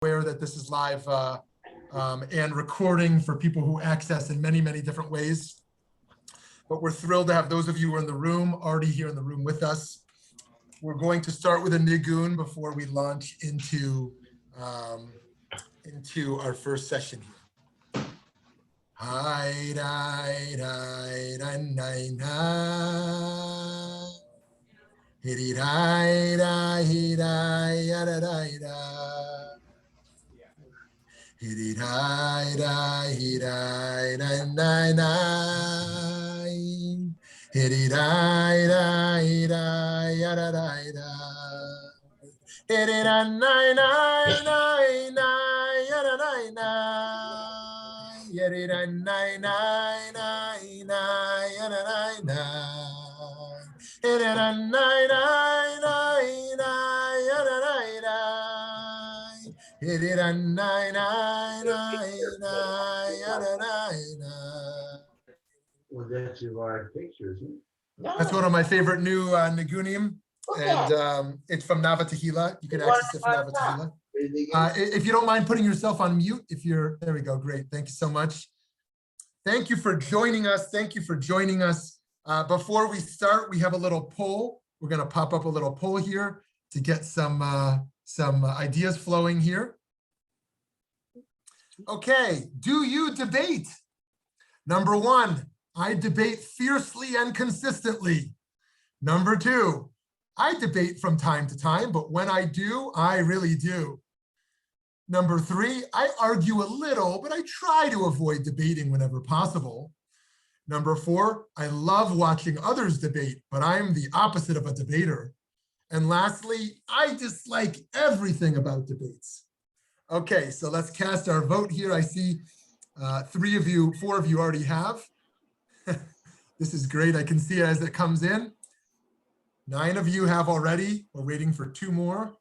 aware that this is live and recording for people who access in many, many different ways. But we're thrilled to have those of you who are in the room, already here in the room with us. We're going to start with a nigun before we launch into our first session here. Hi, hi, hi, hi, hi, hi. Hiri rai rai rai rai rai rai. Hiri rai rai rai rai rai rai. Hiri rai rai rai rai rai rai. Hiri rai rai rai rai rai rai rai. Hiri rai rai rai rai rai rai rai. Well, that's your live picture, isn't it? That's one of my favorite new nigunim, and it's from Nava Tehillah. You can access it from Nava Tehillah. If you don't mind putting yourself on mute, there we go, great, thank you so much. Thank you for joining us, before we start, we have a little poll. We're going to pop up a little poll here to get some ideas flowing here. Okay, do you debate? Number 1, I debate fiercely and consistently. Number 2, I debate from time to time, but when I do, I really do. Number 3, I argue a little, but I try to avoid debating whenever possible. Number 4, I love watching others debate, but I'm the opposite of a debater. And lastly, I dislike everything about debates. Okay, so let's cast our vote here. I see 4 of you already have. This is great. I can see it as it comes in. 9 of you have already. We're waiting for 2 more.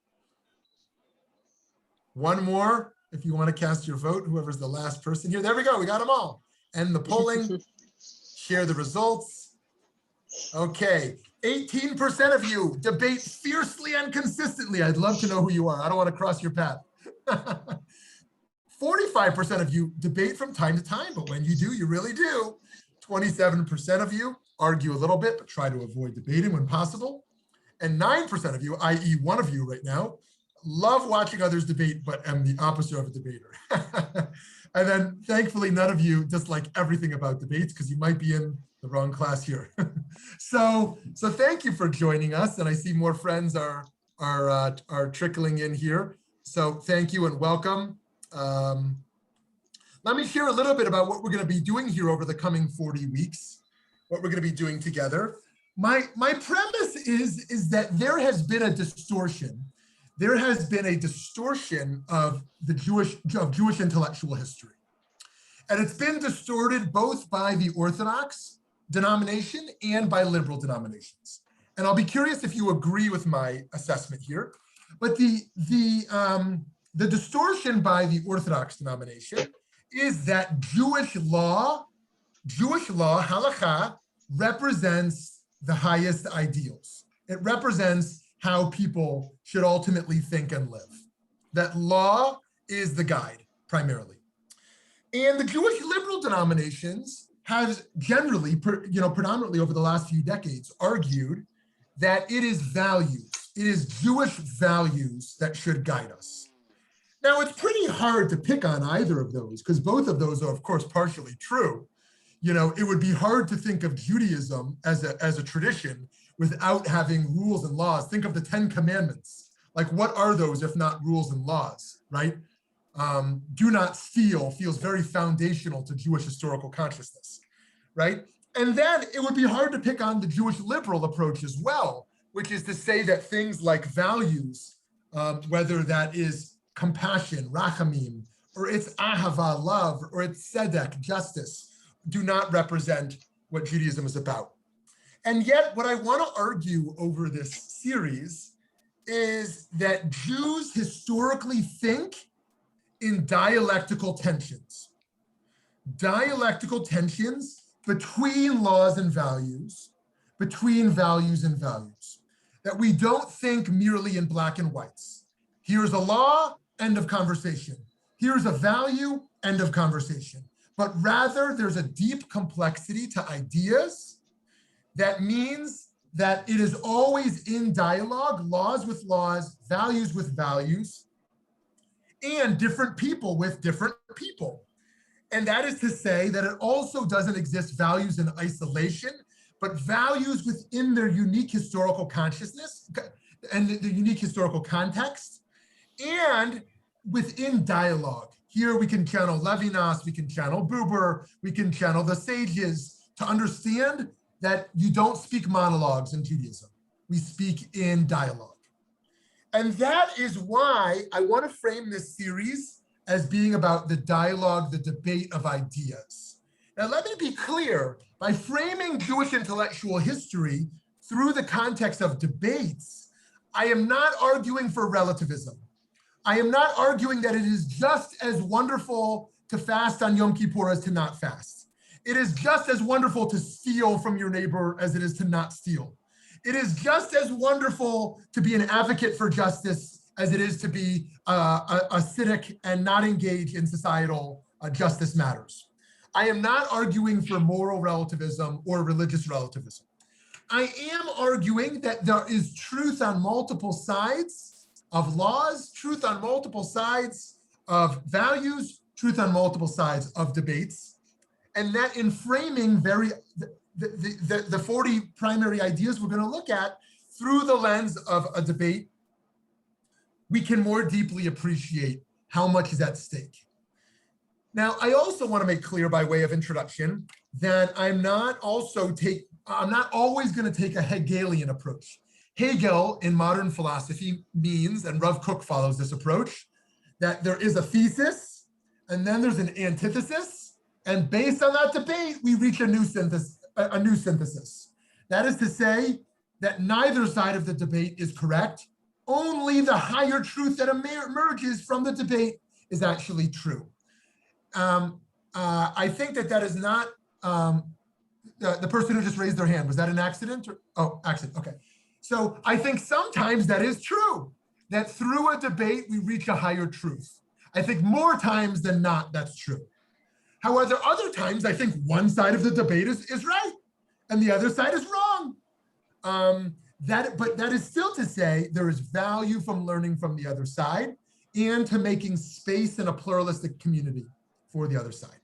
1 more, if you want to cast your vote, whoever's the last person here. There we go. We got them all. End the polling. Share the results. Okay, 18% of you debate fiercely and consistently. I'd love to know who you are. I don't want to cross your path. 45% of you debate from time to time, but when you do, you really do. 27% of you argue a little bit, but try to avoid debating when possible. And 9% of you, i.e. one of you right now, love watching others debate, but am the opposite of a debater. And then thankfully, none of you dislike everything about debates because you might be in the wrong class here. So thank you for joining us. And I see more friends are trickling in here. So thank you and welcome. Let me share a little bit about what we're going to be doing here over the coming 40 weeks, what we're going to be doing together. My premise is that there has been a distortion. There has been a distortion of Jewish intellectual history. And it's been distorted both by the Orthodox denomination and by liberal denominations. And I'll be curious if you agree with my assessment here. But the distortion by the Orthodox denomination is that Jewish law, halakha, represents the highest ideals. It represents how people should ultimately think and live. That law is the guide, primarily. And the Jewish liberal denominations have generally, predominantly over the last few decades, argued that it is values, it is Jewish values that should guide us. Now, it's pretty hard to pick on either of those because both of those are, of course, partially true. It would be hard to think of Judaism as a tradition without having rules and laws. Think of the 10 commandments. Like, what are those if not rules and laws, right? Do not steal feels very foundational to Jewish historical consciousness, right? And then it would be hard to pick on the Jewish liberal approach as well, which is to say that things like values, whether that is compassion, rachamim, or it's ahava, love, or it's tzedek, justice, do not represent what Judaism is about. And yet, what I want to argue over this series is that Jews historically think in dialectical tensions. Dialectical tensions between laws and values, between values and values. That we don't think merely in black and whites. Here's a law, end of conversation. Here's a value, end of conversation. But rather, there's a deep complexity to ideas that means that it is always in dialogue, laws with laws, values with values, and different people with different people. And that is to say that it also doesn't exist values in isolation, but values within their unique historical consciousness and the unique historical context, and within dialogue. Here we can channel Levinas, we can channel Buber, we can channel the sages to understand that you don't speak monologues in Judaism. We speak in dialogue. And that is why I want to frame this series as being about the dialogue, the debate of ideas. Now, let me be clear, by framing Jewish intellectual history through the context of debates, I am not arguing for relativism. I am not arguing that it is just as wonderful to fast on Yom Kippur as to not fast. It is just as wonderful to steal from your neighbor as it is to not steal. It is just as wonderful to be an advocate for justice as it is to be a cynic and not engage in societal justice matters. I am not arguing for moral relativism or religious relativism. I am arguing that there is truth on multiple sides of laws, truth on multiple sides of values, truth on multiple sides of debates, and that in framing the 40 primary ideas we're going to look at through the lens of a debate, we can more deeply appreciate how much is at stake. Now, I also want to make clear by way of introduction that I'm not always going to take a Hegelian approach. Hegel in modern philosophy means, and Rav Kook follows this approach, that there is a thesis and then there's an antithesis, and based on that debate, we reach a new synthesis. That is to say that neither side of the debate is correct. Only the higher truth that emerges from the debate is actually true. I think that is not, the person who just raised their hand, was that an accident? Accident, okay. So I think sometimes that is true, that through a debate, we reach a higher truth. I think more times than not, that's true. However, other times, I think one side of the debate is right, and the other side is wrong. But that is still to say there is value from learning from the other side and to making space in a pluralistic community for the other side.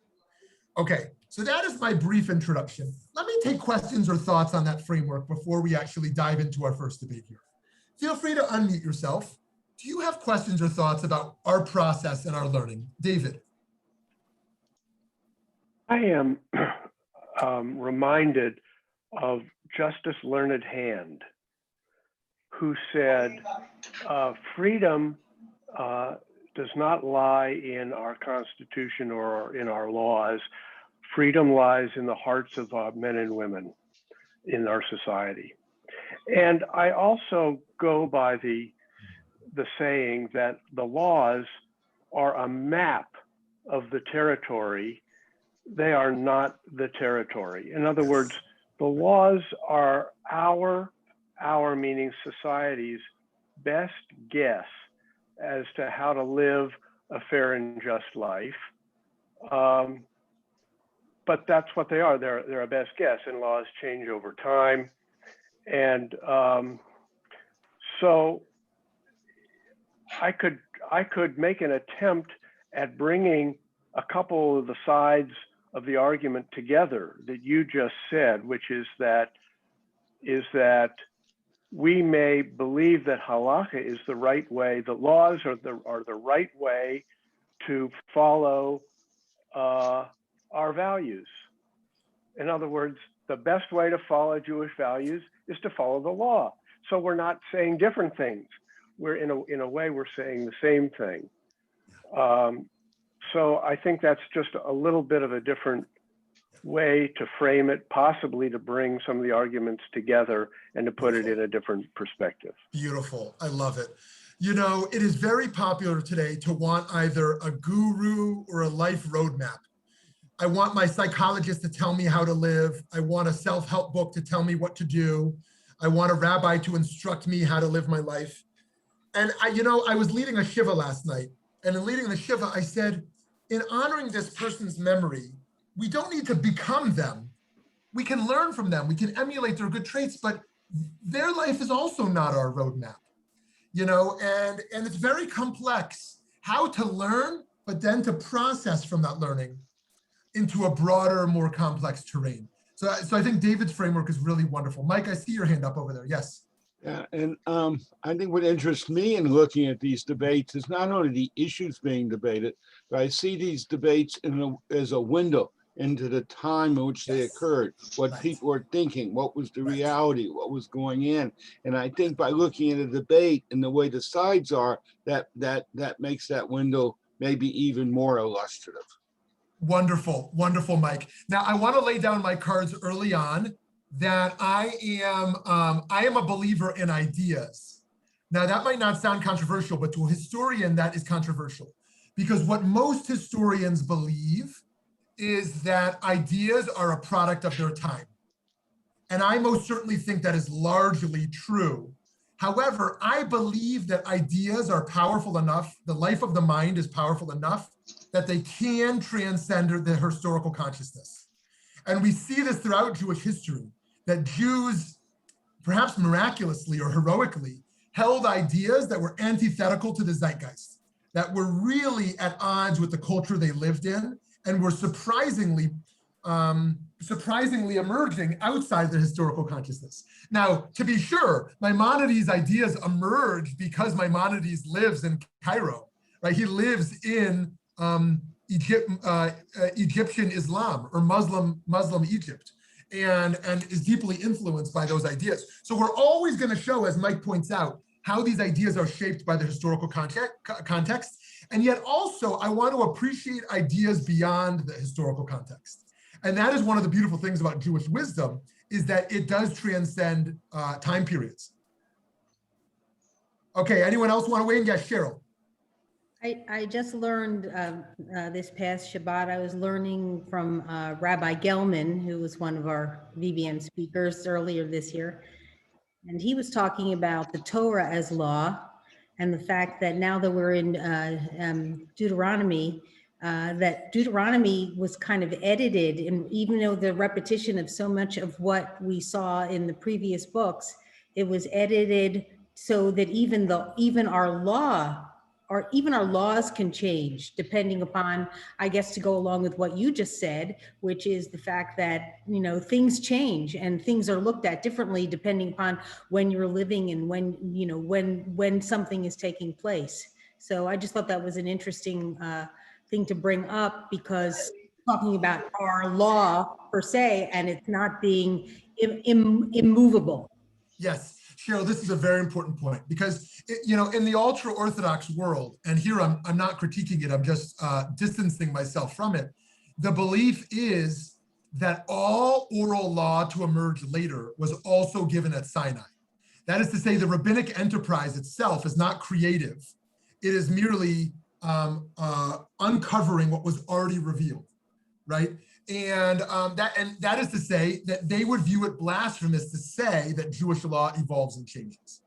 Okay, so that is my brief introduction. Let me take questions or thoughts on that framework before we actually dive into our first debate here. Feel free to unmute yourself. Do you have questions or thoughts about our process and our learning? David. I am reminded of Justice Learned Hand, who said, freedom does not lie in our Constitution or in our laws. Freedom lies in the hearts of men and women in our society. And I also go by the saying that the laws are a map of the territory. They are not the territory. In other words, the laws are our meaning society's best guess as to how to live a fair and just life. But that's what they are. They're a best guess, and laws change over time. And so I could make an attempt at bringing a couple of the sides of the argument together that you just said, which is that we may believe that halakha is the right way, the laws are the right way to follow our values. In other words, the best way to follow Jewish values is to follow the law. So we're not saying different things. We're in a way we're saying the same thing. So I think that's just a little bit of a different way to frame it, possibly to bring some of the arguments together and to put it in a different perspective. Beautiful. I love it. You know, it is very popular today to want either a guru or a life roadmap. I want my psychologist to tell me how to live. I want a self-help book to tell me what to do. I want a rabbi to instruct me how to live my life. And I was leading a shiva last night, and in leading the Shiva, I said, in honoring this person's memory, we don't need to become them. We can learn from them. We can emulate their good traits, but their life is also not our roadmap, and it's very complex how to learn, but then to process from that learning into a broader, more complex terrain. So I think David's framework is really wonderful. Mike, I see your hand up over there. Yes. Yeah, and I think what interests me in looking at these debates is not only the issues being debated, but I see these debates as a window into the time in which they occurred, what people are thinking, what was the reality, what was going in. And I think by looking at a debate and the way the sides are, that makes that window maybe even more illustrative. Wonderful, wonderful, Mike. Now I want to lay down my cards early on that I am a believer in ideas. Now that might not sound controversial, but to a historian that is controversial, because what most historians believe is that ideas are a product of their time. And I most certainly think that is largely true. However, I believe that ideas are powerful enough, the life of the mind is powerful enough that they can transcend the historical consciousness. And we see this throughout Jewish history, that Jews, perhaps miraculously or heroically, held ideas that were antithetical to the zeitgeist, that were really at odds with the culture they lived in, and were surprisingly emerging outside the historical consciousness. Now, to be sure, Maimonides' ideas emerged because Maimonides lives in Cairo, right? He lives in Egyptian Islam or Muslim Egypt, and is deeply influenced by those ideas. So we're always going to show, as Mike points out, how these ideas are shaped by the historical context. And yet also, I want to appreciate ideas beyond the historical context. And that is one of the beautiful things about Jewish wisdom, is that it does transcend time periods. Okay, anyone else want to weigh in? Yes, Cheryl. I just learned this past Shabbat, I was learning from Rabbi Gelman, who was one of our VBM speakers earlier this year. And he was talking about the Torah as law, and the fact that now that we're in Deuteronomy, that Deuteronomy was kind of edited, and even though the repetition of so much of what we saw in the previous books, it was edited so that even our laws can change depending upon, I guess, to go along with what you just said, which is the fact that, things change and things are looked at differently depending upon when you're living and when something is taking place. So I just thought that was an interesting thing to bring up, because talking about our law per se, and it's not being immovable. Yes, Cheryl, this is a very important point, because in the ultra-Orthodox world, and here I'm not critiquing it, I'm just distancing myself from it, the belief is that all oral law to emerge later was also given at Sinai. That is to say, the rabbinic enterprise itself is not creative. It is merely uncovering what was already revealed, right? And that is to say that they would view it blasphemous to say that Jewish law evolves and changes.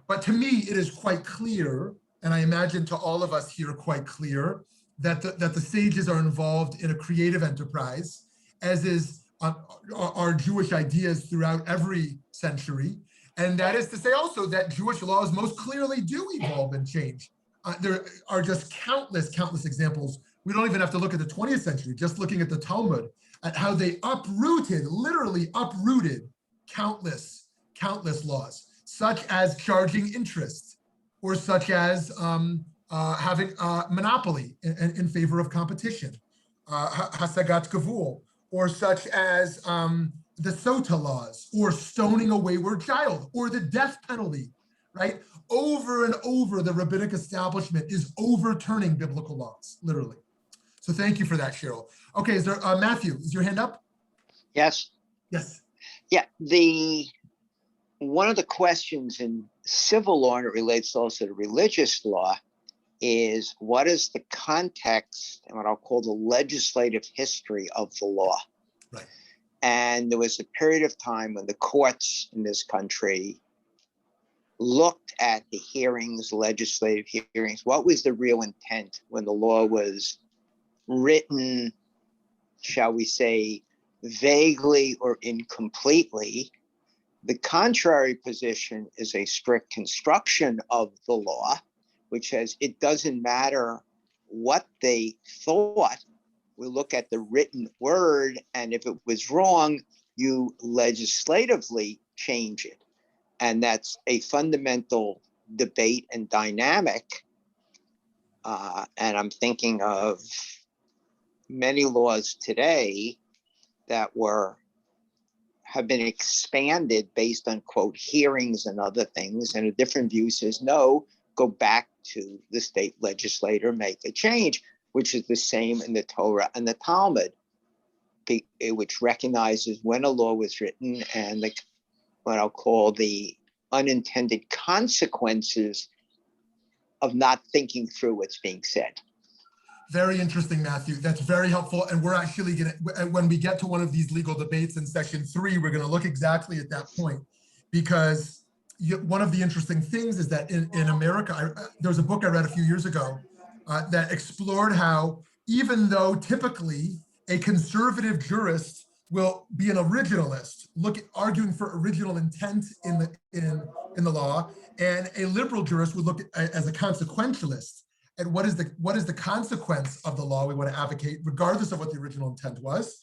But to me, it is quite clear, and I imagine to all of us here quite clear, that the sages are involved in a creative enterprise, as is our Jewish ideas throughout every century. And that is to say also that Jewish laws most clearly do evolve and change. There are just countless examples. We don't even have to look at the 20th century, just looking at the Talmud, at how they literally uprooted countless laws, such as charging interest, or such as having monopoly in favor of competition, hasagat gavul, or such as the Sota laws, or stoning a wayward child, or the death penalty, right? Over and over, the rabbinic establishment is overturning biblical laws, literally. So thank you for that, Cheryl. Okay, is there Matthew? Is your hand up? Yes. Yes. Yeah. One of the questions in civil law, and it relates also to religious law, is what is the context and what I'll call the legislative history of the law? Right. And there was a period of time when the courts in this country looked at the hearings, legislative hearings, what was the real intent when the law was written, shall we say, vaguely or incompletely. The contrary position is a strict construction of the law, which says it doesn't matter what they thought. We look at the written word, and if it was wrong, you legislatively change it. And that's a fundamental debate and dynamic. And I'm thinking of many laws today that have been expanded based on, quote, hearings and other things. And a different view says, no, go back to the state legislator, make a change, which is the same in the Torah and the Talmud, which recognizes when a law was written and what I'll call the unintended consequences of not thinking through what's being said. Very interesting, Matthew. That's very helpful. And we're actually going to, when we get to one of these legal debates in session 3, we're going to look exactly at that point, because one of the interesting things is that in America, there was a book I read a few years ago that explored how, even though typically a conservative jurist will be an originalist, arguing for original intent in the law, and a liberal jurist would look at, as a consequentialist, at what is the consequence of the law we want to advocate, regardless of what the original intent was.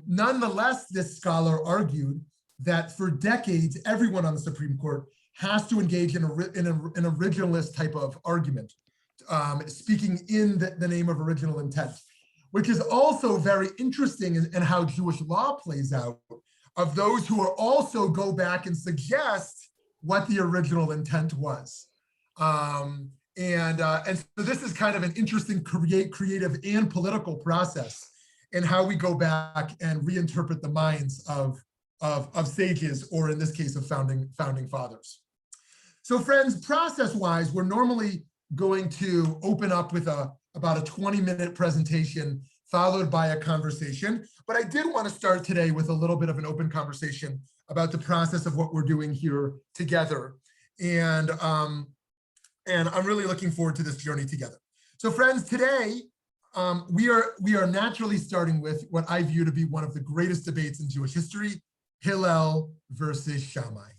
Nonetheless, this scholar argued that for decades, everyone on the Supreme Court has to engage in an originalist type of argument, speaking in the name of original intent, which is also very interesting in how Jewish law plays out, of those who are also go back and suggest what the original intent was. And so this is kind of an interesting creative and political process in how we go back and reinterpret the minds of sages, or in this case of founding fathers. So friends, process-wise, we're normally going to open up with about a 20-minute presentation followed by a conversation. But I did want to start today with a little bit of an open conversation about the process of what we're doing here together. And I'm really looking forward to this journey together. So friends, today, we are naturally starting with what I view to be one of the greatest debates in Jewish history, Hillel versus Shammai.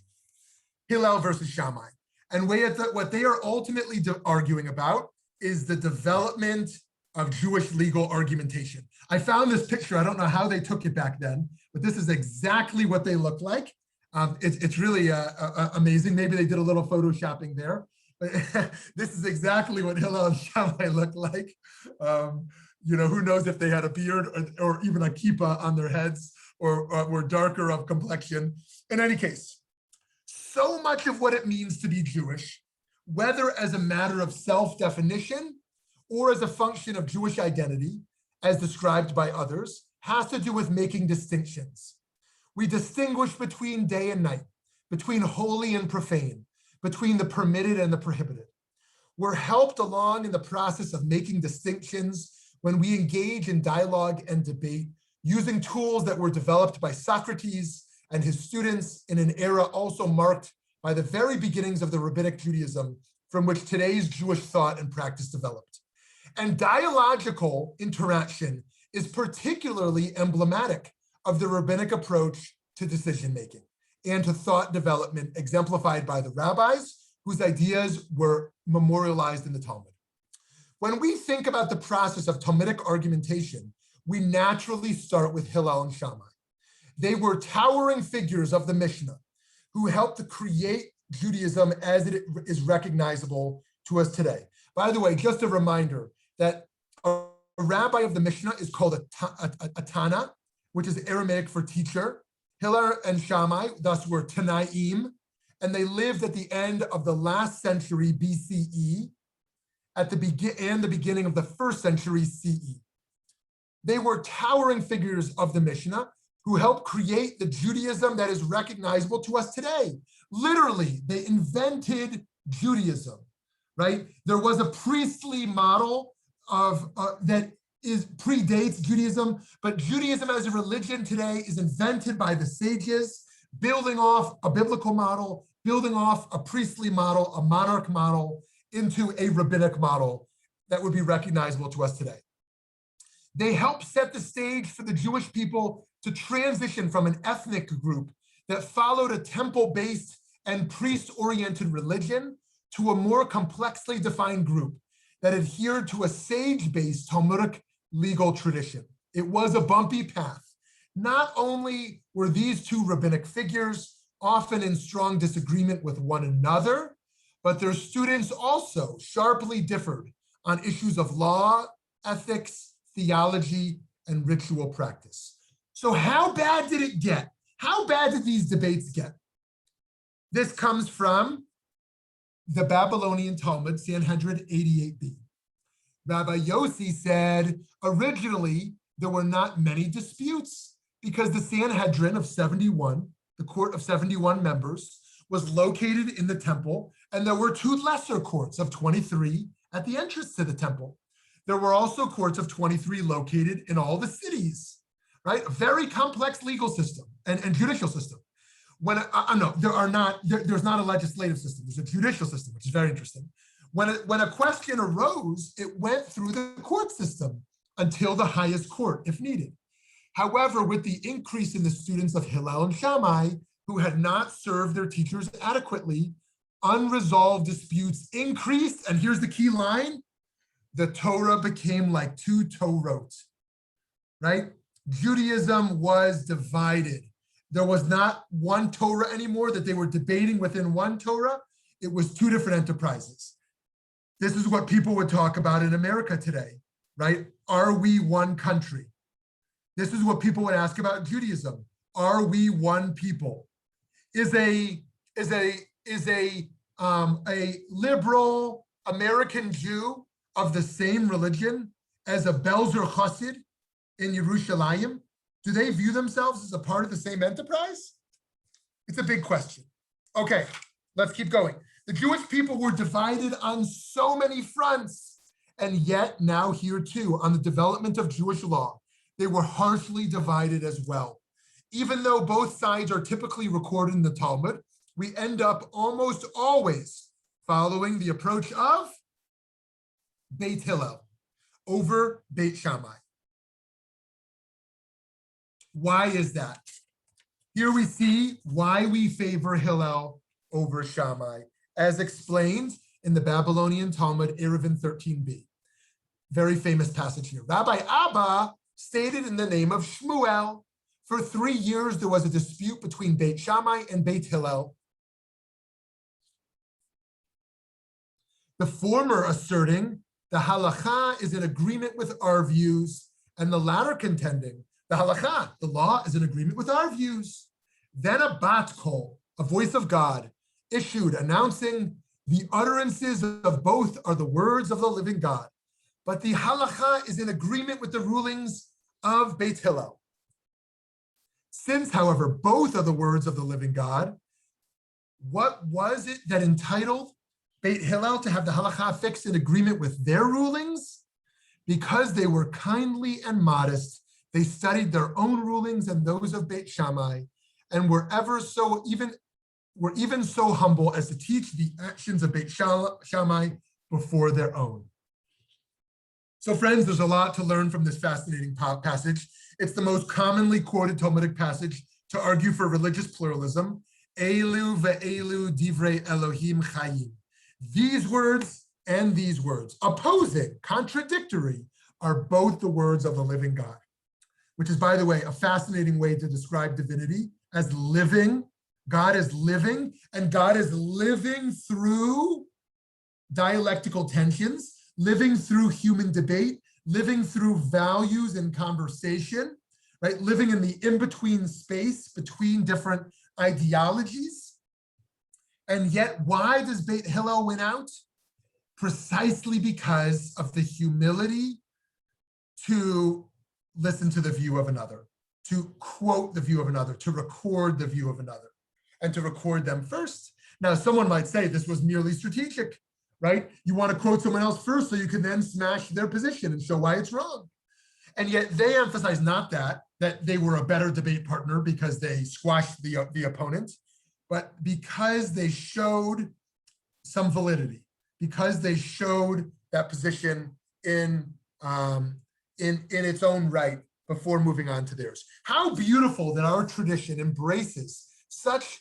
Hillel versus Shammai. And what they are ultimately arguing about is the development of Jewish legal argumentation. I found this picture. I don't know how they took it back then, but this is exactly what they look like. It's really amazing. Maybe they did a little photoshopping there, but this is exactly what Hillel and Shammai look like. Who knows if they had a beard or even a kippah on their heads, or were darker of complexion. In any case, so much of what it means to be Jewish, whether as a matter of self-definition or as a function of Jewish identity, as described by others, has to do with making distinctions. We distinguish between day and night, between holy and profane, between the permitted and the prohibited. We're helped along in the process of making distinctions when we engage in dialogue and debate using tools that were developed by Socrates and his students in an era also marked by the very beginnings of the Rabbinic Judaism, from which today's Jewish thought and practice developed. And dialogical interaction is particularly emblematic of the rabbinic approach to decision-making and to thought development, exemplified by the rabbis whose ideas were memorialized in the Talmud. When we think about the process of Talmudic argumentation, we naturally start with Hillel and Shammai. They were towering figures of the Mishnah who helped to create Judaism as it is recognizable to us today. By the way, just a reminder that a rabbi of the Mishnah is called a Tana, which is Aramaic for teacher. Hillel and Shammai thus were Tanaim, and they lived at the end of the last century BCE, and the beginning of the first century CE. They were towering figures of the Mishnah who helped create the Judaism that is recognizable to us today. Literally, they invented Judaism, right? There was a priestly model that predates Judaism, but Judaism as a religion today is invented by the sages, building off a biblical model building off a priestly model, a monarch model, into a rabbinic model that would be recognizable to us today. They helped set the stage for the Jewish people to transition from an ethnic group that followed a temple-based and priest-oriented religion to a more complexly defined group that adhered to a sage-based Talmudic legal tradition. It was a bumpy path. Not only were these two rabbinic figures often in strong disagreement with one another, but their students also sharply differed on issues of law, ethics, theology, and ritual practice. So how bad did it get? How bad did these debates get? This comes from the Babylonian Talmud, Sanhedrin 88b. Rabbi Yossi said, originally, there were not many disputes because the Sanhedrin of 71, the court of 71 members, was located in the temple, and there were two lesser courts of 23 at the entrance to the temple. There were also courts of 23 located in all the cities, right? A very complex legal system and judicial system. There's not a legislative system, there's a judicial system, which is very interesting. When a question arose, it went through the court system until the highest court, if needed. However, with the increase in the students of Hillel and Shammai, who had not served their teachers adequately, unresolved disputes increased, and here's the key line, the Torah became like two Torot, right? Judaism was divided. There was not one Torah anymore that they were debating within one Torah. It was two different enterprises. This is what people would talk about in America today, right? Are we one country? This is what people would ask about Judaism. Are we one people? Is a liberal American Jew of the same religion as a Belzer Chassid in Yerushalayim? Do they view themselves as a part of the same enterprise? It's a big question. Okay, let's keep going. The Jewish people were divided on so many fronts, and yet now here too, on the development of Jewish law, they were harshly divided as well. Even though both sides are typically recorded in the Talmud, we end up almost always following the approach of Beit Hillel over Beit Shammai. Why is that? Here we see why we favor Hillel over Shammai, as explained in the Babylonian Talmud, Eruvin 13b. Very famous passage here. Rabbi Abba stated in the name of Shmuel, for 3 years there was a dispute between Beit Shammai and Beit Hillel. The former asserting the halakha is in agreement with our views, and the latter contending the halakha, the law, is in agreement with our views. Then a bat kol, a voice of God, issued announcing the utterances of both are the words of the living God, but the halakha is in agreement with the rulings of Beit Hillel. Since, however, both are the words of the living God, what was it that entitled Beit Hillel to have the halakha fixed in agreement with their rulings? Because they were kindly and modest, they studied their own rulings and those of Beit Shammai, and were even so humble as to teach the actions of Beit Shammai before their own. So friends, there's a lot to learn from this fascinating passage. It's the most commonly quoted Talmudic passage to argue for religious pluralism. Elu ve'elu divrei Elohim chayim. These words and these words, opposing, contradictory, are both the words of the living God, which is, by the way, a fascinating way to describe divinity as living. God is living, and God is living through dialectical tensions, living through human debate, living through values and conversation, right? Living in the in-between space between different ideologies. And yet, why does Beit Hillel win out? Precisely because of the humility to listen to the view of another, to quote the view of another, to record the view of another, and to record them first. Now, someone might say this was merely strategic, right? You want to quote someone else first so you can then smash their position and show why it's wrong. And yet they emphasize not that they were a better debate partner because they squashed the opponent, but because they showed some validity, because they showed that position in its own right before moving on to theirs. How beautiful that our tradition embraces such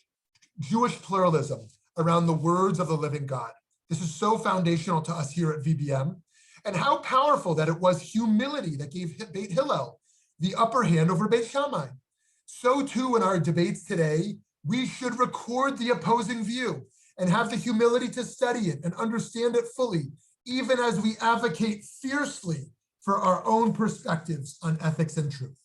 Jewish pluralism around the words of the living God. This is so foundational to us here at VBM. And how powerful that it was humility that gave Beit Hillel the upper hand over Beit Shammai. So too in our debates today, we should record the opposing view and have the humility to study it and understand it fully, even as we advocate fiercely for our own perspectives on ethics and truth.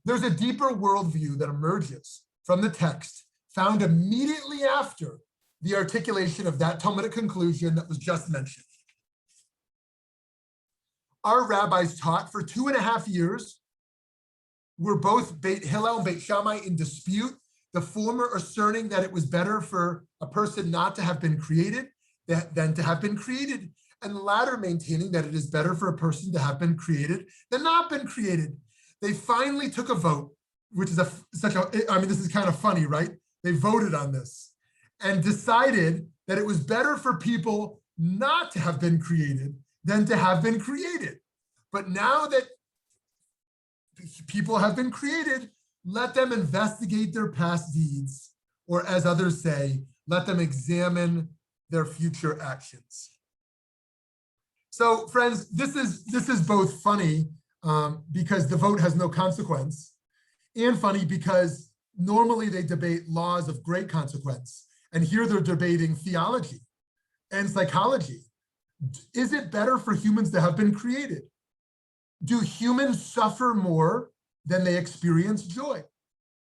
There's a deeper worldview that emerges from the text found immediately after the articulation of that Talmudic conclusion that was just mentioned. Our rabbis taught for 2.5 years were both Beit Hillel and Beit Shammai in dispute, the former asserting that it was better for a person not to have been created than to have been created, and the latter maintaining that it is better for a person to have been created than not been created. They finally took a vote, which is this is kind of funny, right? They voted on this and decided that it was better for people not to have been created than to have been created. But now that people have been created, let them investigate their past deeds, or as others say, let them examine their future actions. So friends, this is both funny because the vote has no consequence, and funny because normally they debate laws of great consequence. And here they're debating theology and psychology. Is it better for humans to have been created? Do humans suffer more than they experience joy?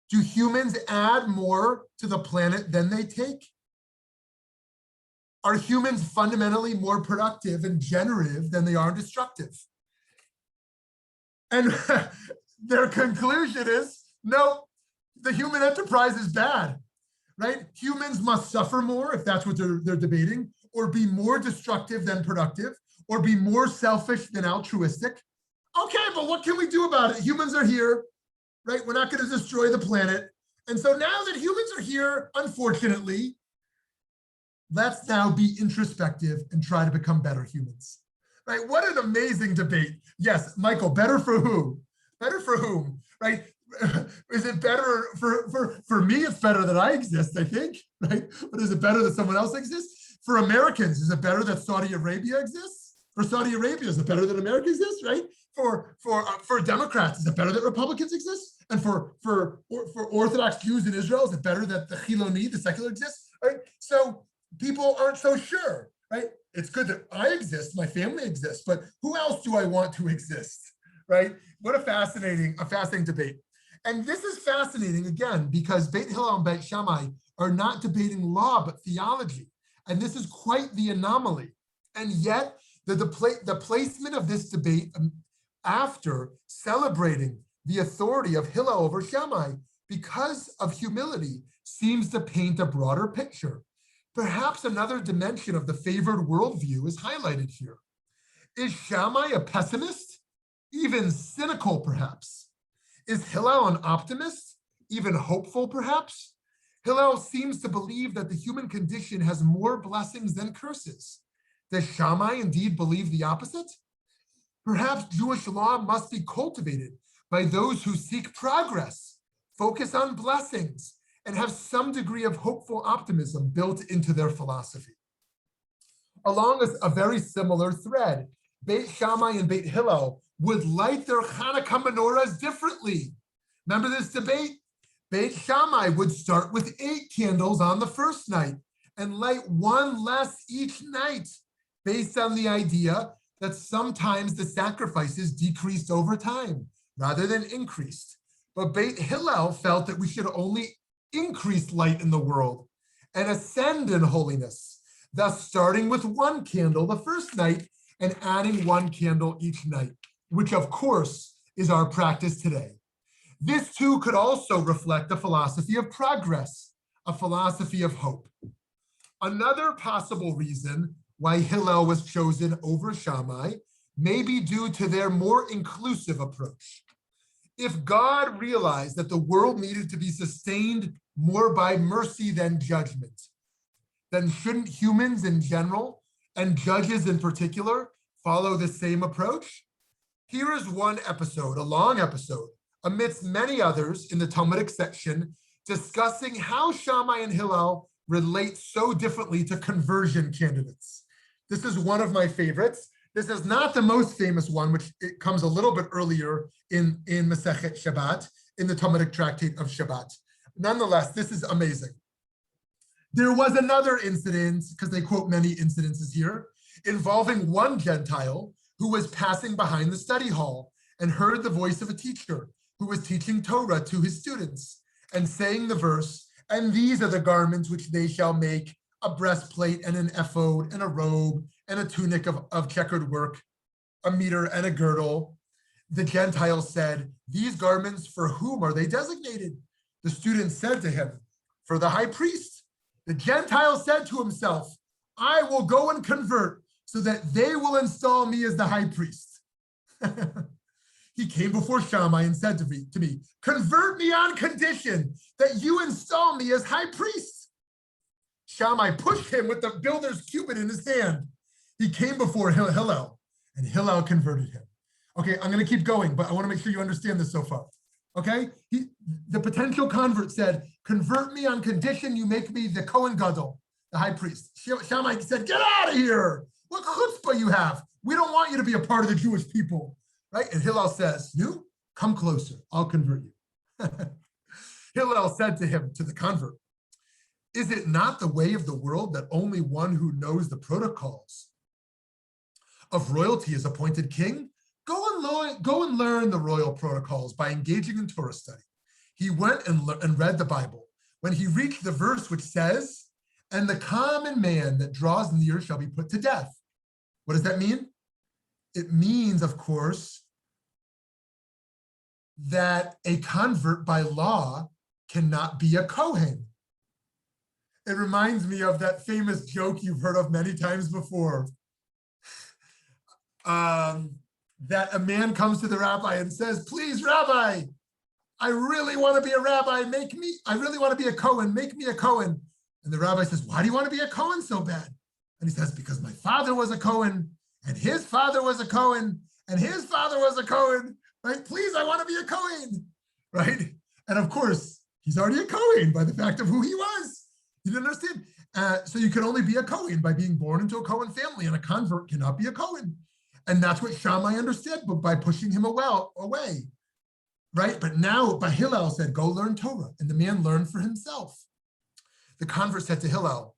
Do humans add more to the planet than they take? Are humans fundamentally more productive and generative than they are destructive? And their conclusion is, no, the human enterprise is bad, right? Humans must suffer more, if that's what they're debating, or be more destructive than productive, or be more selfish than altruistic. Okay, but what can we do about it? Humans are here, right? We're not going to destroy the planet. And so now that humans are here, unfortunately, let's now be introspective and try to become better humans, right? What an amazing debate. Yes, Michael, better for who? Better for whom, right? Is it better for me? It's better that I exist, I think, right? But is it better that someone else exists? For Americans, is it better that Saudi Arabia exists? For Saudi Arabia, is it better that America exists, right? For Democrats, is it better that Republicans exist? And for Orthodox Jews in Israel, is it better that the Chiloni, the secular, exists? Right? So people aren't so sure, right? It's good that I exist, my family exists, but who else do I want to exist, right? What a fascinating debate. And this is fascinating, again, because Beit Hillel and Beit Shammai are not debating law, but theology. And this is quite the anomaly. And yet, the placement of this debate after celebrating the authority of Hillel over Shammai because of humility seems to paint a broader picture. Perhaps another dimension of the favored worldview is highlighted here. Is Shammai a pessimist? Even cynical, perhaps? Is Hillel an optimist? Even hopeful, perhaps? Hillel seems to believe that the human condition has more blessings than curses. Does Shammai indeed believe the opposite? Perhaps Jewish law must be cultivated by those who seek progress, focus on blessings, and have some degree of hopeful optimism built into their philosophy. Along a very similar thread, Beit Shammai and Beit Hillel would light their Hanukkah menorahs differently. Remember this debate? Beit Shammai would start with 8 candles on the first night and light 1 less each night, based on the idea that sometimes the sacrifices decreased over time rather than increased. But Beit Hillel felt that we should only increase light in the world and ascend in holiness, thus starting with 1 candle the first night and adding 1 candle each night, which of course is our practice today. This too could also reflect a philosophy of progress, a philosophy of hope. Another possible reason why Hillel was chosen over Shammai may be due to their more inclusive approach. If God realized that the world needed to be sustained more by mercy than judgment, then shouldn't humans in general, and judges in particular, follow the same approach? Here is one episode, a long episode, amidst many others in the Talmudic section, discussing how Shammai and Hillel relate so differently to conversion candidates. This is one of my favorites. This is not the most famous one, which it comes a little bit earlier in Masechet Shabbat, in the Talmudic tractate of Shabbat. Nonetheless, this is amazing. There was another incident, because they quote many incidences here, involving one Gentile who was passing behind the study hall and heard the voice of a teacher who was teaching Torah to his students and saying the verse, "And these are the garments which they shall make, a breastplate and an ephod and a robe and a tunic of checkered work, a mitre and a girdle." The Gentile said, "These garments, for whom are they designated?" The student said to him, "For the high priest." The Gentile said to himself, "I will go and convert so that they will install me as the high priest." He came before Shammai and said to me, "Convert me on condition that you install me as high priest." Shammai pushed him with the builder's cubit in his hand. He came before Hillel, and Hillel converted him. Okay, I'm going to keep going, but I want to make sure you understand this so far. Okay, the potential convert said, "Convert me on condition you make me the Kohen Gadol, the high priest." Shammai said, "Get out of here. What chutzpah you have. We don't want you to be a part of the Jewish people." Right? And Hillel says, "You come closer. I'll convert you." Hillel said to him, to the convert, "Is it not the way of the world that only one who knows the protocols of royalty is appointed king? Go and learn the royal protocols by engaging in Torah study." He went and read the Bible. When he reached the verse which says, "And the common man that draws near shall be put to death." What does that mean? It means, of course, that a convert by law cannot be a Kohen. It reminds me of that famous joke you've heard of many times before. That a man comes to the rabbi and says, "Please, Rabbi, I really want to be a rabbi. I really want to be a Kohen. Make me a Kohen." And the rabbi says, "Why do you want to be a Kohen so bad?" And he says, "Because my father was a Kohen, and his father was a Kohen, and his father was a Kohen. Right? Please, I want to be a Kohen." Right? And of course, he's already a Kohen by the fact of who he was. You didn't understand? So you can only be a Kohen by being born into a Kohen family, and a convert cannot be a Kohen. And that's what Shammai understood, but by pushing him away. Right? But Hillel said, "Go learn Torah." And the man learned for himself. The convert said to Hillel,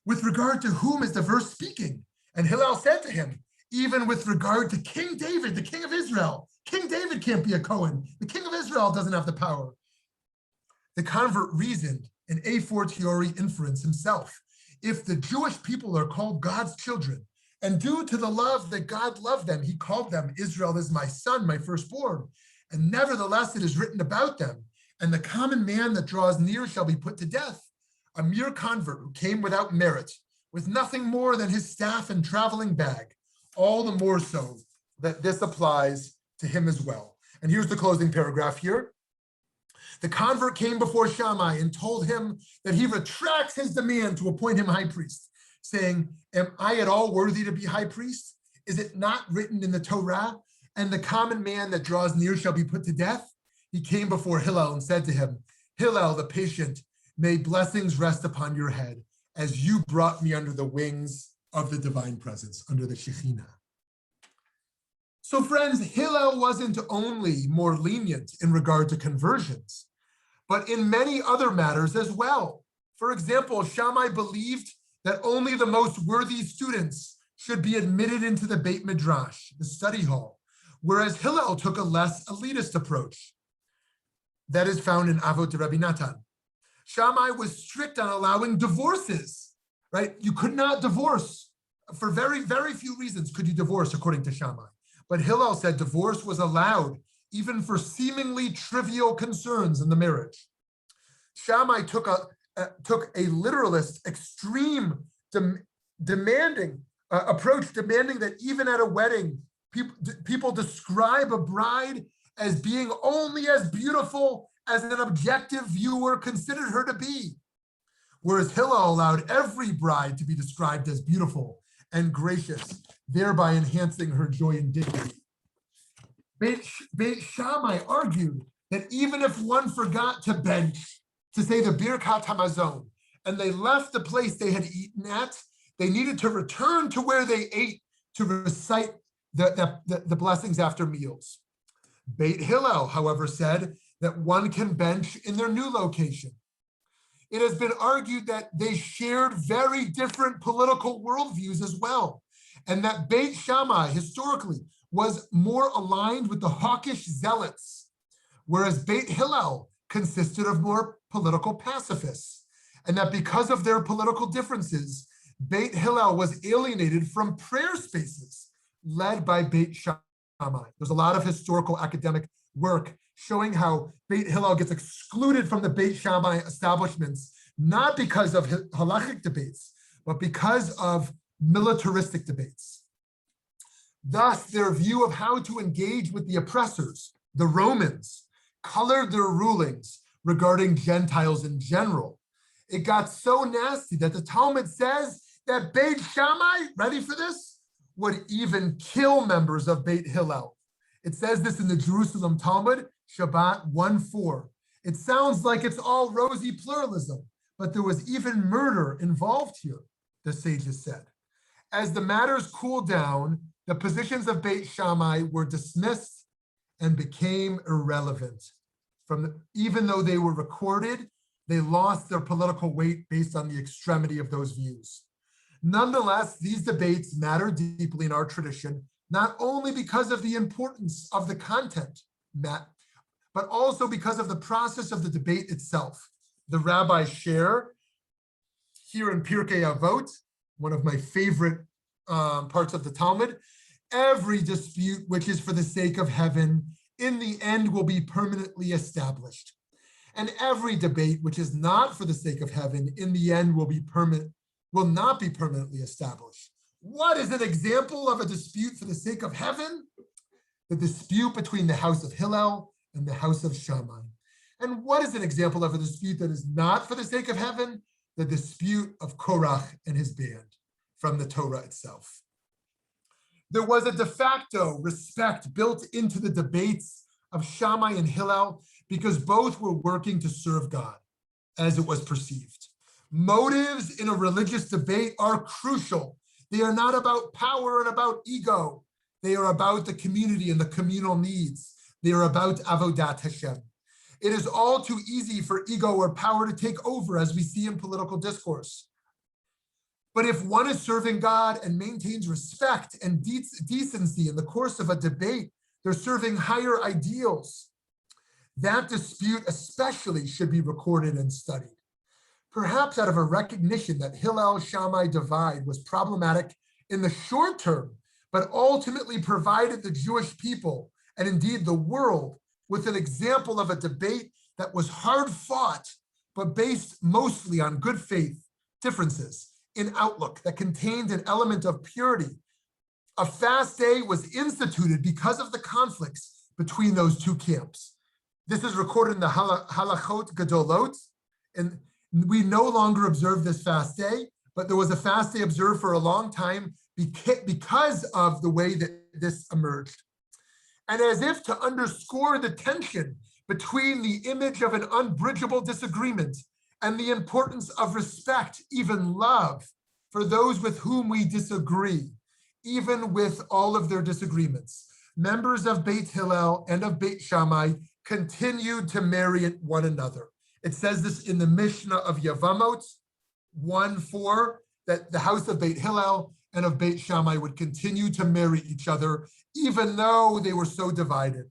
"With regard to whom is the verse speaking?" And Hillel said to him, "Even with regard to King David, the king of Israel. King David can't be a Kohen. The king of Israel doesn't have the power." The convert reasoned an a fortiori inference himself. If the Jewish people are called God's children, and due to the love that God loved them, he called them, "Israel is my son, my firstborn. And nevertheless, it is written about them, and the common man that draws near shall be put to death." A mere convert who came without merit, with nothing more than his staff and traveling bag, all the more so that this applies to him as well. And here's the closing paragraph here. The convert came before Shammai and told him that he retracts his demand to appoint him high priest, saying, "Am I at all worthy to be high priest? Is it not written in the Torah, and the common man that draws near shall be put to death?" He came before Hillel and said to him, "Hillel the patient, may blessings rest upon your head as you brought me under the wings of the divine presence, under the Shekhinah." So friends, Hillel wasn't only more lenient in regard to conversions, but in many other matters as well. For example, Shammai believed that only the most worthy students should be admitted into the Beit Midrash, the study hall, whereas Hillel took a less elitist approach. That is found in Avot de Rabbi Natan. Shammai was strict on allowing divorces, right? You could not divorce. For very, very few reasons could you divorce, according to Shammai. But Hillel said divorce was allowed even for seemingly trivial concerns in the marriage. Shammai took a literalist, extreme, demanding approach, demanding that even at a wedding, people describe a bride as being only as beautiful as an objective viewer considered her to be, whereas Hillel allowed every bride to be described as beautiful and gracious, thereby enhancing her joy and dignity. Beit Shammai argued that even if one forgot to bench, to say the Birkat Hamazon, and they left the place they had eaten at, they needed to return to where they ate to recite the blessings after meals. Beit Hillel, however, said that one can bench in their new location. It has been argued that they shared very different political worldviews as well, and that Beit Shammai historically was more aligned with the hawkish zealots, whereas Beit Hillel consisted of more political pacifists, and that because of their political differences, Beit Hillel was alienated from prayer spaces led by Beit Shammai. There's a lot of historical academic work showing how Beit Hillel gets excluded from the Beit Shammai establishments, not because of halachic debates, but because of militaristic debates. Thus, their view of how to engage with the oppressors, the Romans, colored their rulings regarding Gentiles in general. It got so nasty that the Talmud says that Beit Shammai, ready for this, would even kill members of Beit Hillel. It says this in the Jerusalem Talmud, Shabbat 1:4. It sounds like it's all rosy pluralism, but there was even murder involved here, the sages said. As the matters cooled down, the positions of Beit Shammai were dismissed and became irrelevant. Even though they were recorded, they lost their political weight based on the extremity of those views. Nonetheless, these debates matter deeply in our tradition, not only because of the importance of the content, but also because of the process of the debate itself. The rabbis share here in Pirkei Avot, one of my favorite parts of the Talmud, every dispute which is for the sake of heaven, in the end will be permanently established. And every debate which is not for the sake of heaven, in the end will not be permanently established. What is an example of a dispute for the sake of heaven? The dispute between the house of Hillel and the house of Shammai. And what is an example of a dispute that is not for the sake of heaven? The dispute of Korach and his band from the Torah itself. There was a de facto respect built into the debates of Shammai and Hillel because both were working to serve God as it was perceived. Motives in a religious debate are crucial. They are not about power and about ego. They are about the community and the communal needs. They are about avodat Hashem. It is all too easy for ego or power to take over, as we see in political discourse. But if one is serving God and maintains respect and decency in the course of a debate, they're serving higher ideals. That dispute especially should be recorded and studied. Perhaps out of a recognition that Hillel-Shammai divide was problematic in the short term, but ultimately provided the Jewish people, and indeed the world, with an example of a debate that was hard fought, but based mostly on good faith differences in outlook that contained an element of purity. A fast day was instituted because of the conflicts between those two camps. This is recorded in the Halachot Gedolot, and we no longer observe this fast day, but there was a fast day observed for a long time because of the way that this emerged. And as if to underscore the tension between the image of an unbridgeable disagreement and the importance of respect, even love, for those with whom we disagree, even with all of their disagreements, members of Beit Hillel and of Beit Shammai continued to marry one another. It says this in the Mishnah of Yavamot 1:4, that the house of Beit Hillel and of Beit Shammai would continue to marry each other, even though they were so divided.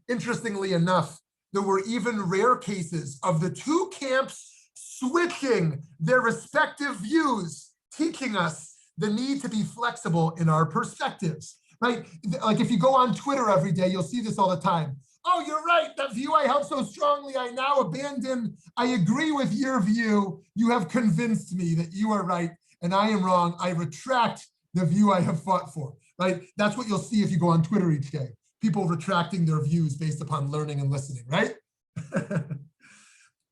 Interestingly enough, there were even rare cases of the two camps switching their respective views, teaching us the need to be flexible in our perspectives, right? Like if you go on Twitter every day, you'll see this all the time. Oh, you're right, that view I held so strongly, I now abandon. I agree with your view. You have convinced me that you are right and I am wrong. I retract the view I have fought for, right? That's what you'll see if you go on Twitter each day. people retracting their views based upon learning and listening, right?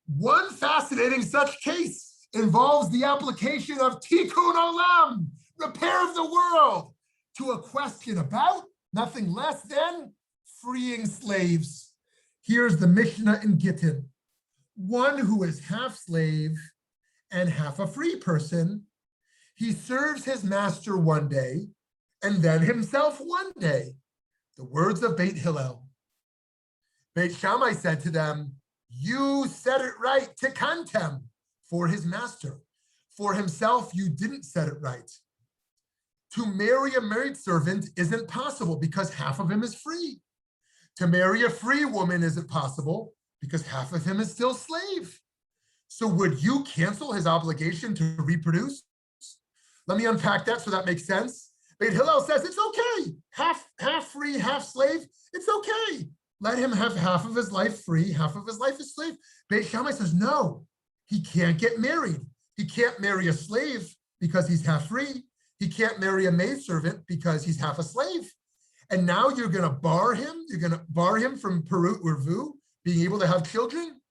One fascinating such case involves the application of tikkun olam, repair of the world, to a question about nothing less than freeing slaves. Here's the Mishnah in Gittin. One who is half slave and half a free person, he serves his master one day and then himself one day. The words of Beit Hillel. Beit Shammai said to them, you said it right, tikantem, for his master. For himself, you didn't set it right. To marry a married servant isn't possible because half of him is free. To marry a free woman isn't possible because half of him is still slave. So would you cancel his obligation to reproduce? Let me unpack that so that makes sense. Beit Hillel says it's okay. Half free, half slave, it's okay. Let him have half of his life free, half of his life is slave. Beit Shammai says, no, he can't get married. He can't marry a slave because he's half free. He can't marry a maidservant because he's half a slave. And now you're going to bar him from Peru Urvu, being able to have children?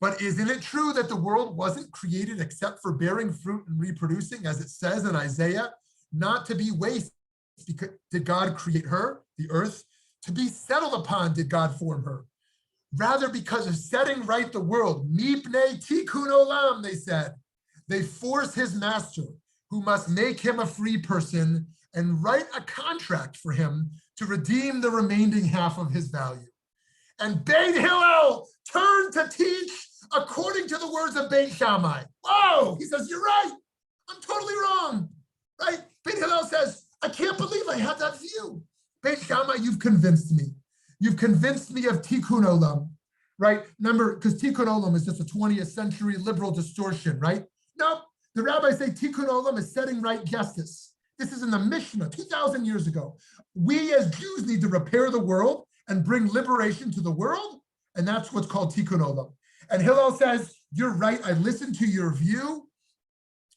But isn't it true that the world wasn't created except for bearing fruit and reproducing, as it says in Isaiah, not to be waste? Because did God create her, the earth? To be settled upon did God form her. Rather, because of setting right the world, mipnei tikkun olam, they said, they force his master, who must make him a free person and write a contract for him to redeem the remaining half of his value. And Beit Hillel turned to teach according to the words of Beit Shammai. Whoa, he says, you're right, I'm totally wrong, right? Beit Hillel says, I can't believe I had that view. Beit Shammai, you've convinced me. You've convinced me of tikkun olam, right? Remember, because tikkun olam is just a 20th century liberal distortion, right? No, the rabbis say tikkun olam is setting right justice. This is in the Mishnah 2,000 years ago. We as Jews need to repair the world and bring liberation to the world, and that's what's called tikkun olam. And Hillel says, you're right, I listened to your view.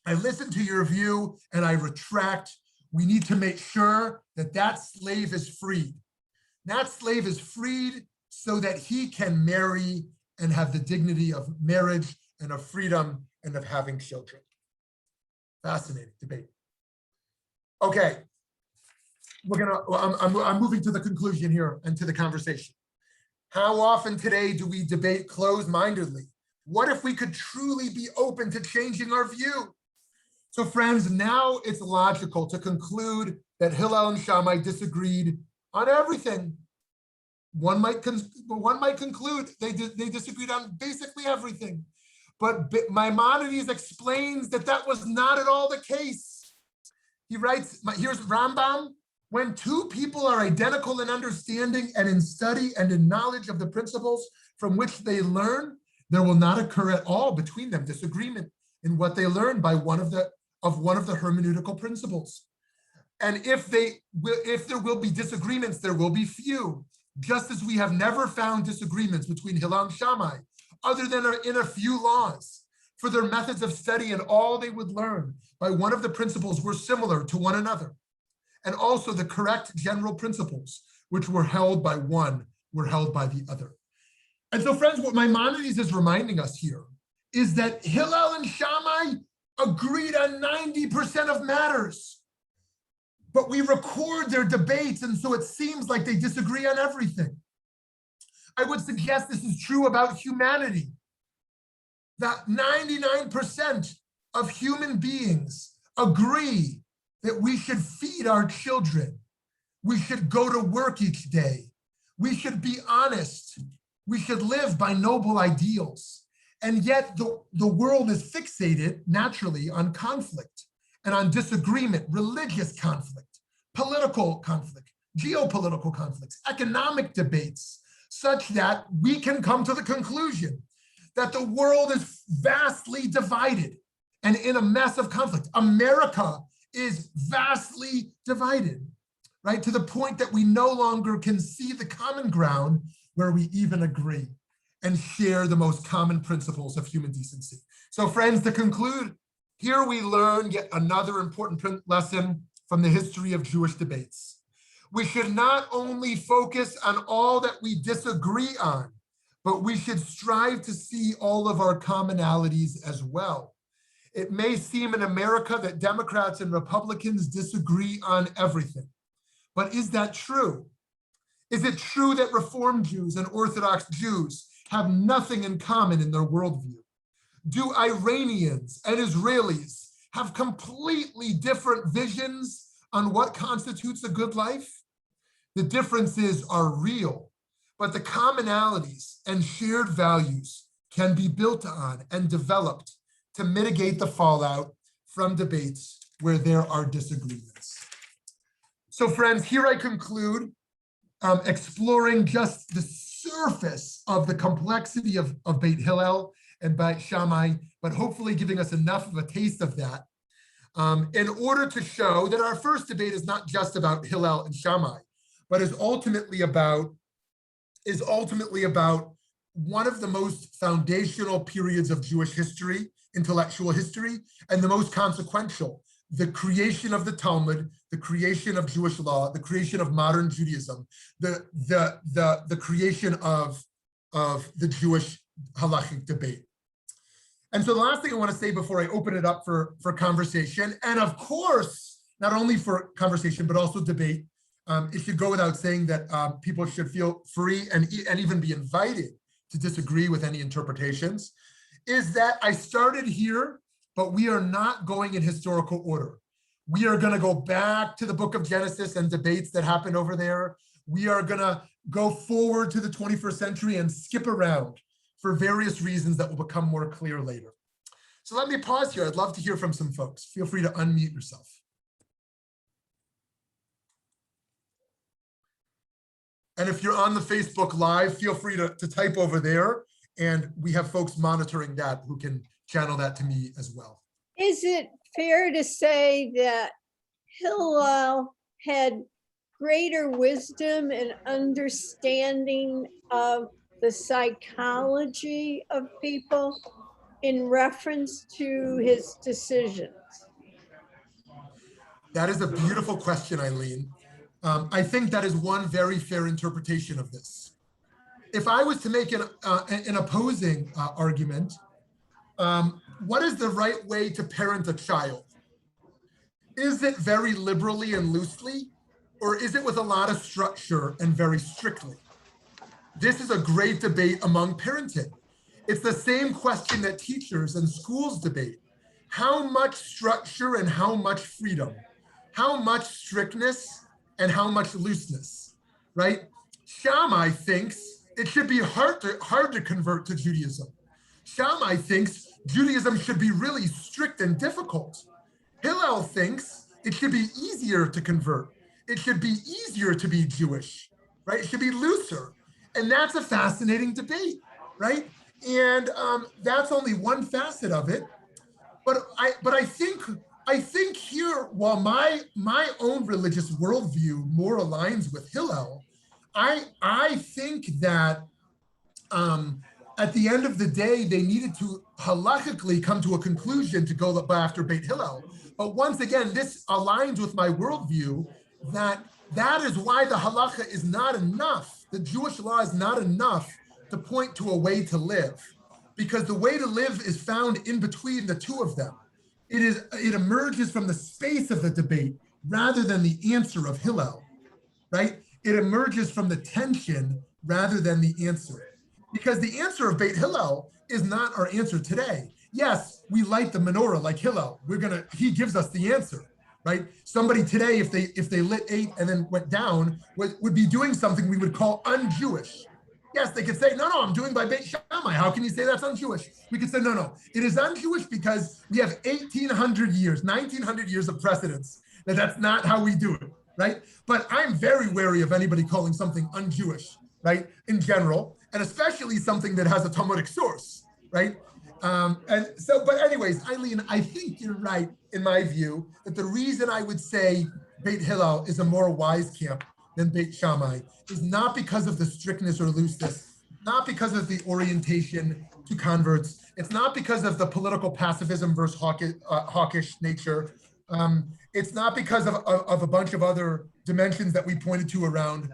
I listened to your view and I retract. We need to make sure that that slave is freed. That slave is freed so that he can marry and have the dignity of marriage and of freedom and of having children. Fascinating debate. Okay, I'm moving to the conclusion here and to the conversation. How often today do we debate closed-mindedly? What if we could truly be open to changing our view? So friends, now it's logical to conclude that Hillel and Shammai disagreed on everything. One might conclude they disagreed on basically everything. But Maimonides explains that that was not at all the case. He writes, here's Rambam, when two people are identical in understanding and in study and in knowledge of the principles from which they learn, there will not occur at all between them disagreement in what they learn by one of the hermeneutical principles. And if there will be disagreements, there will be few, just as we have never found disagreements between Hillel and Shammai, other than in a few laws. For their methods of study and all they would learn by one of the principles were similar to one another. And also the correct general principles, which were held by one, were held by the other. And so friends, what Maimonides is reminding us here is that Hillel and Shammai agreed on 90% of matters, but we record their debates, and so it seems like they disagree on everything. I would suggest this is true about humanity, that 99% of human beings agree that we should feed our children, we should go to work each day, we should be honest, we should live by noble ideals. And yet the world is fixated naturally on conflict and on disagreement, religious conflict, political conflict, geopolitical conflicts, economic debates, such that we can come to the conclusion that the world is vastly divided and in a mess of conflict. America is vastly divided, right? To the point that we no longer can see the common ground where we even agree and share the most common principles of human decency. So friends, to conclude, here we learn yet another important lesson from the history of Jewish debates. We should not only focus on all that we disagree on, but we should strive to see all of our commonalities as well. It may seem in America that Democrats and Republicans disagree on everything, but is that true? Is it true that Reform Jews and Orthodox Jews have nothing in common in their worldview? Do Iranians and Israelis have completely different visions on what constitutes a good life? The differences are real, but the commonalities and shared values can be built on and developed to mitigate the fallout from debates where there are disagreements. So friends, here I conclude exploring just the surface of the complexity of Beit Hillel and Beit Shammai, but hopefully giving us enough of a taste of that in order to show that our first debate is not just about Hillel and Shammai, but is ultimately about one of the most foundational periods of Jewish history, intellectual history, and the most consequential, the creation of the Talmud, the creation of Jewish law, the creation of modern Judaism, the creation of the Jewish halachic debate. And so the last thing I want to say before I open it up for conversation, and of course, not only for conversation, but also debate, it should go without saying that people should feel free and even be invited to disagree with any interpretations, is that I started here, but we are not going in historical order. We are going to go back to the book of Genesis and debates that happened over there. We are going to go forward to the 21st century and skip around for various reasons that will become more clear later. So let me pause here. I'd love to hear from some folks. Feel free to unmute yourself. And if you're on the Facebook Live, feel free to type over there. And we have folks monitoring that who can channel that to me as well. Is it fair to say that Hillel had greater wisdom and understanding of the psychology of people in reference to his decisions? That is a beautiful question, Eileen. I think that is one very fair interpretation of this. If I was to make an opposing argument, what is the right way to parent a child? Is it very liberally and loosely, or is it with a lot of structure and very strictly? This is a great debate among parenting. It's the same question that teachers and schools debate. How much structure and how much freedom? How much strictness and how much looseness, right? Shammai thinks it should be hard to convert to Judaism. Shammai thinks Judaism should be really strict and difficult. Hillel thinks it should be easier to convert. It should be easier to be Jewish, right? It should be looser. And that's a fascinating debate, right? And that's only one facet of it. But I think here, while my own religious worldview more aligns with Hillel, I think that at the end of the day, they needed to halachically come to a conclusion to go after Beit Hillel. But once again, this aligns with my worldview that is why the halacha is not enough. The Jewish law is not enough to point to a way to live, because the way to live is found in between the two of them. It emerges from the space of the debate rather than the answer of Hillel, right? It emerges from the tension rather than the answer. Because the answer of Beit Hillel is not our answer today. Yes, we light the menorah like Hillel. He gives us the answer, right? Somebody today, if they lit 8 and then went down, would be doing something we would call un-Jewish. Yes, they could say, no, I'm doing by Beit Shammai. How can you say that's un-Jewish? We could say, no, it is un-Jewish because we have 1,800 years, 1,900 years of precedence that's not how we do it, right? But I'm very wary of anybody calling something un-Jewish, right, in general, and especially something that has a Talmudic source, right? But anyways, Eileen, I think you're right, in my view, that the reason I would say Beit Hillel is a more wise camp than Beit Shammai is not because of the strictness or looseness, not because of the orientation to converts. It's not because of the political pacifism versus hawkish nature. It's not because of a bunch of other dimensions that we pointed to around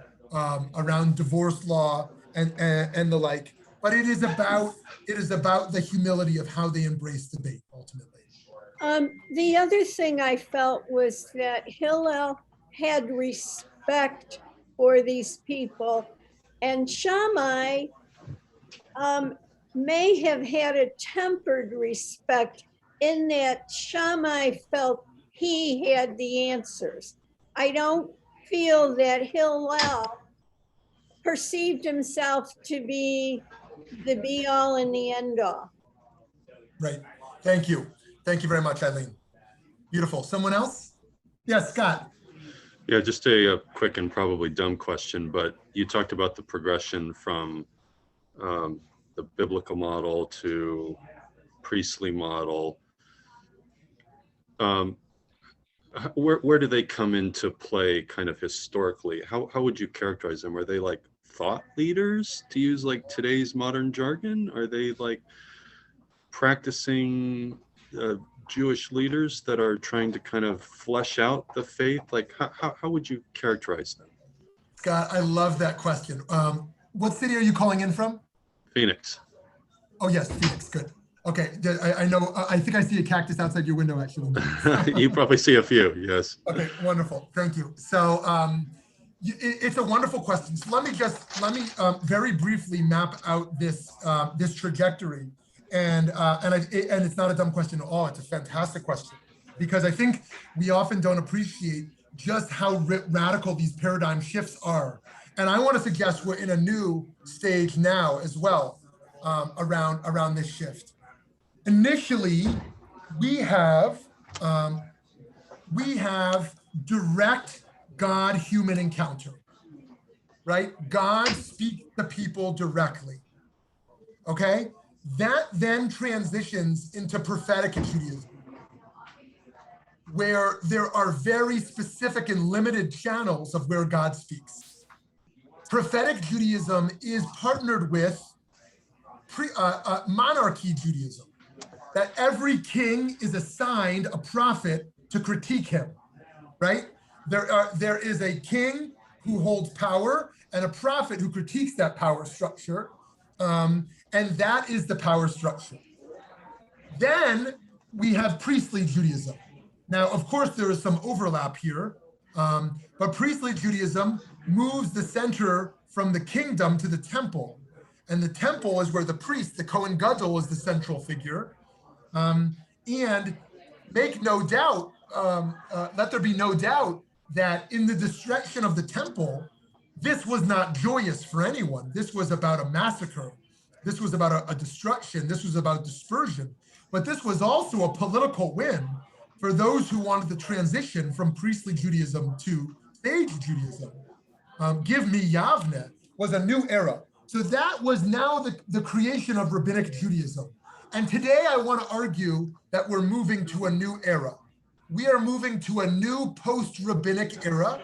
divorce law and the like. But it is about the humility of how they embrace debate ultimately. The other thing I felt was that Hillel had respect for these people, and Shammai may have had a tempered respect in that Shammai felt he had the answers. I don't feel that Hillel perceived himself to be the be all and the end all. Right. Thank you. Thank you very much, Eileen. Beautiful. Someone else? Yes, Scott. Yeah, just a quick and probably dumb question, but you talked about the progression from the biblical model to priestly model. Where do they come into play kind of historically? How would you characterize them? Are they like thought leaders, to use like today's modern jargon? Are they like practicing Jewish leaders that are trying to kind of flesh out the faith? Like how would you characterize them? Scott, I love that question. What city are you calling in from? Phoenix. Oh yes, Phoenix, good. Okay, I know, I think I see a cactus outside your window actually. You probably see a few, yes. Okay, wonderful, thank you. So it's a wonderful question. So let me very briefly map out this this trajectory. And it's not a dumb question at all, it's a fantastic question. Because I think we often don't appreciate just how radical these paradigm shifts are. And I want to suggest we're in a new stage now as well around this shift. Initially, we have direct God-human encounter, right? God speaks to people directly, okay? That then transitions into prophetic Judaism, where there are very specific and limited channels of where God speaks. Prophetic Judaism is partnered with monarchy Judaism, that every king is assigned a prophet to critique him, right? There is a king who holds power and a prophet who critiques that power structure, and that is the power structure. Then we have priestly Judaism. Now, of course, there is some overlap here, but priestly Judaism moves the center from the kingdom to the temple. And the temple is where the priest, the Kohen Gadol, is the central figure. And make no doubt, let there be no doubt that in the destruction of the temple, this was not joyous for anyone. This was about a massacre. This was about a destruction. This was about dispersion. But this was also a political win for those who wanted to transition from priestly Judaism to sage Judaism. Give me Yavne was a new era. So that was now the creation of rabbinic Judaism. And today I want to argue that we're moving to a new era. We are moving to a new post-rabbinic era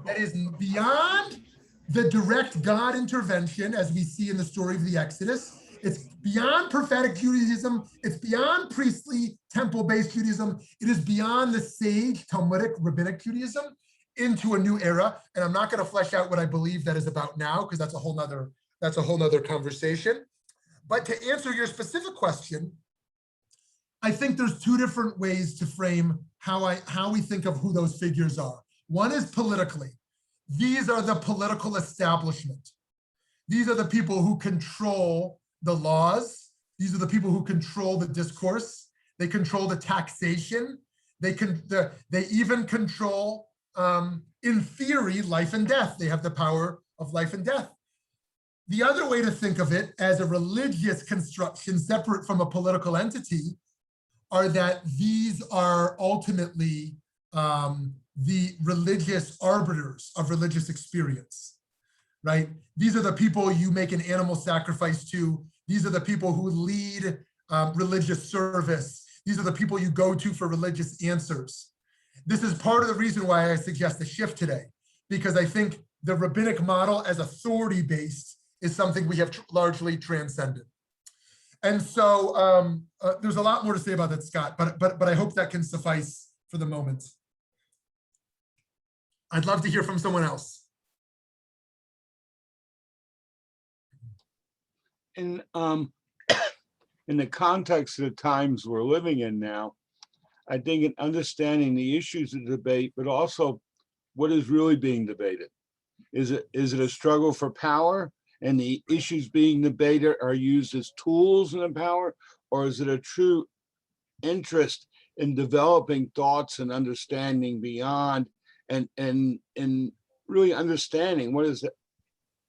that is beyond the direct God intervention, as we see in the story of the Exodus. It's beyond prophetic Judaism. It's beyond priestly temple-based Judaism. It is beyond the sage Talmudic rabbinic Judaism into a new era. And I'm not going to flesh out what I believe that is about now, because that's a whole nother conversation. But to answer your specific question, I think there's two different ways to frame how we think of who those figures are. One is politically. These are the political establishment. These are the people who control the laws. These are the people who control the discourse. They control the taxation. They even control, in theory, life and death. They have the power of life and death. The other way to think of it as a religious construction separate from a political entity are that these are ultimately the religious arbiters of religious experience, right? These are the people you make an animal sacrifice to. These are the people who lead religious service. These are the people you go to for religious answers. This is part of the reason why I suggest the shift today, because I think the rabbinic model as authority-based is something we have largely transcended. And so there's a lot more to say about that, Scott, but I hope that can suffice for the moment. I'd love to hear from someone else. In the context of the times we're living in now, I think in understanding the issues of debate, but also what is really being debated. Is it a struggle for power and the issues being debated are used as tools in the power, or is it a true interest in developing thoughts and understanding beyond and really understanding what is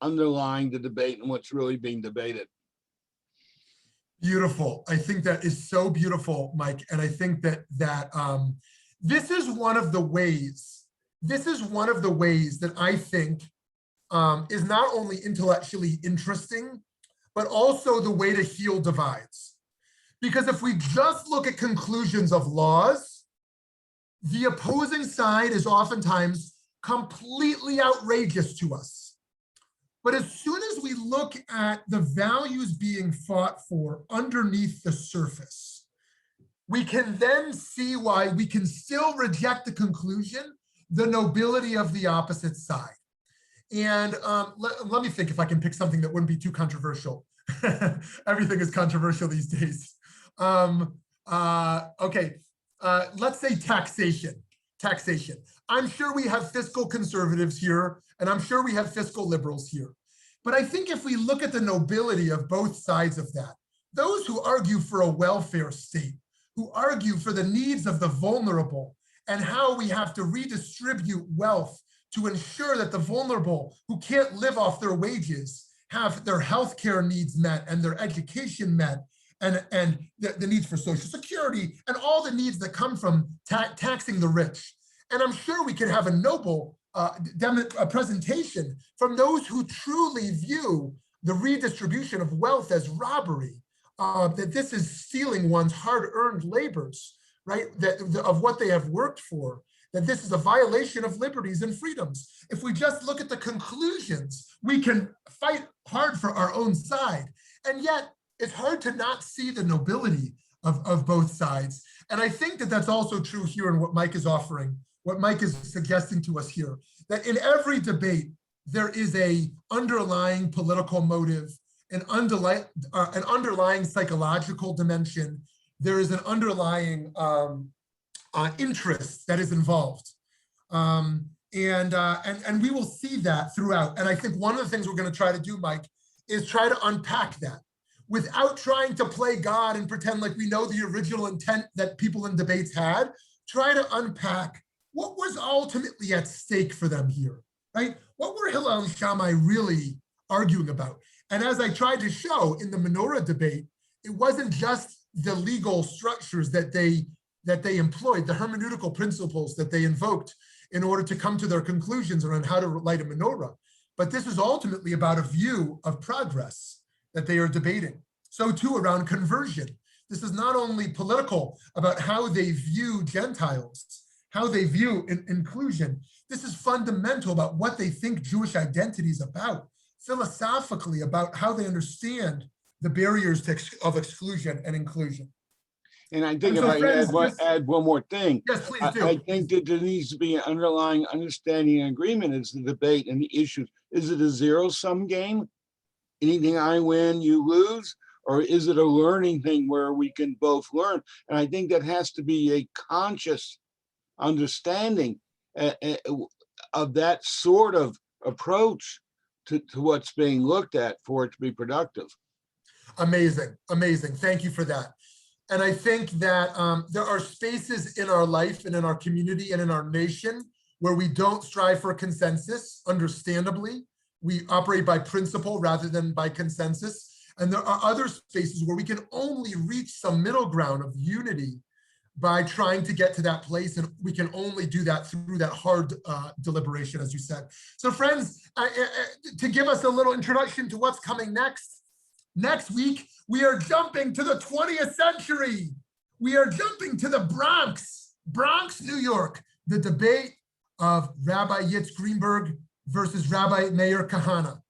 underlying the debate and what's really being debated? Beautiful. I think that is so beautiful, Mike. And I think that this is one of the ways that I think is not only intellectually interesting, but also the way to heal divides. Because if we just look at conclusions of laws, the opposing side is oftentimes completely outrageous to us. But as soon as we look at the values being fought for underneath the surface, we can then see why we can still reject the conclusion, the nobility of the opposite side. And let me think if I can pick something that wouldn't be too controversial. Everything is controversial these days. Okay, let's say taxation. I'm sure we have fiscal conservatives here, and I'm sure we have fiscal liberals here. But I think if we look at the nobility of both sides of that, those who argue for a welfare state, who argue for the needs of the vulnerable, and how we have to redistribute wealth to ensure that the vulnerable who can't live off their wages have their healthcare needs met and their education met, and the needs for Social Security and all the needs that come from taxing the rich. And I'm sure we could have a noble presentation from those who truly view the redistribution of wealth as robbery, that this is stealing one's hard-earned labors, right? Of what they have worked for, that this is a violation of liberties and freedoms. If we just look at the conclusions, we can fight hard for our own side. And yet, it's hard to not see the nobility of both sides. And I think that that's also true here in what Mike is offering, what Mike is suggesting to us here, that in every debate, there is a underlying political motive, an underlying psychological dimension. There is an underlying interest that is involved. And we will see that throughout. And I think one of the things we're going to try to do, Mike, is try to unpack that without trying to play God and pretend like we know the original intent that people in debates had. Try to unpack what was ultimately at stake for them here, right? What were Hillel and Shammai really arguing about? And as I tried to show in the menorah debate, it wasn't just the legal structures that they employed, the hermeneutical principles that they invoked in order to come to their conclusions around how to light a menorah. But this is ultimately about a view of progress that they are debating. So too around conversion. This is not only political about how they view Gentiles, how they view inclusion. This is fundamental about what they think Jewish identity is about, philosophically about how they understand the barriers of exclusion and inclusion. And I think if I add one more thing, yes, please do. I think that there needs to be an underlying understanding and agreement as the debate and the issues. Is it a zero-sum game? Anything I win, you lose? Or is it a learning thing where we can both learn? And I think that has to be a conscious understanding of that sort of approach to what's being looked at for it to be productive. Amazing, amazing. Thank you for that. And I think that there are spaces in our life and in our community and in our nation where we don't strive for consensus, understandably. We operate by principle rather than by consensus. And there are other spaces where we can only reach some middle ground of unity by trying to get to that place. And we can only do that through that hard deliberation, as you said. So friends, to give us a little introduction to what's coming next week, we are jumping to the 20th century. We are jumping to the Bronx, New York, the debate of Rabbi Yitz Greenberg versus Rabbi Meir Kahane.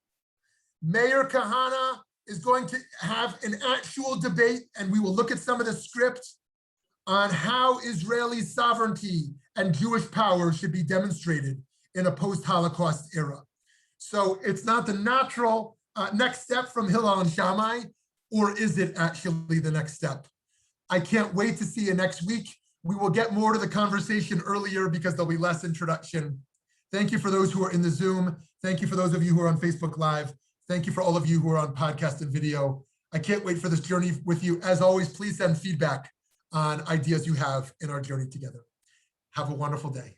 Meir Kahane is going to have an actual debate, and we will look at some of the script on how Israeli sovereignty and Jewish power should be demonstrated in a post-Holocaust era. So it's not the natural next step from Hillel and Shammai, or is it actually the next step? I can't wait to see you next week. We will get more to the conversation earlier because there'll be less introduction. Thank you for those who are in the Zoom. Thank you for those of you who are on Facebook Live. Thank you for all of you who are on podcast and video. I can't wait for this journey with you. As always, please send feedback on ideas you have in our journey together. Have a wonderful day.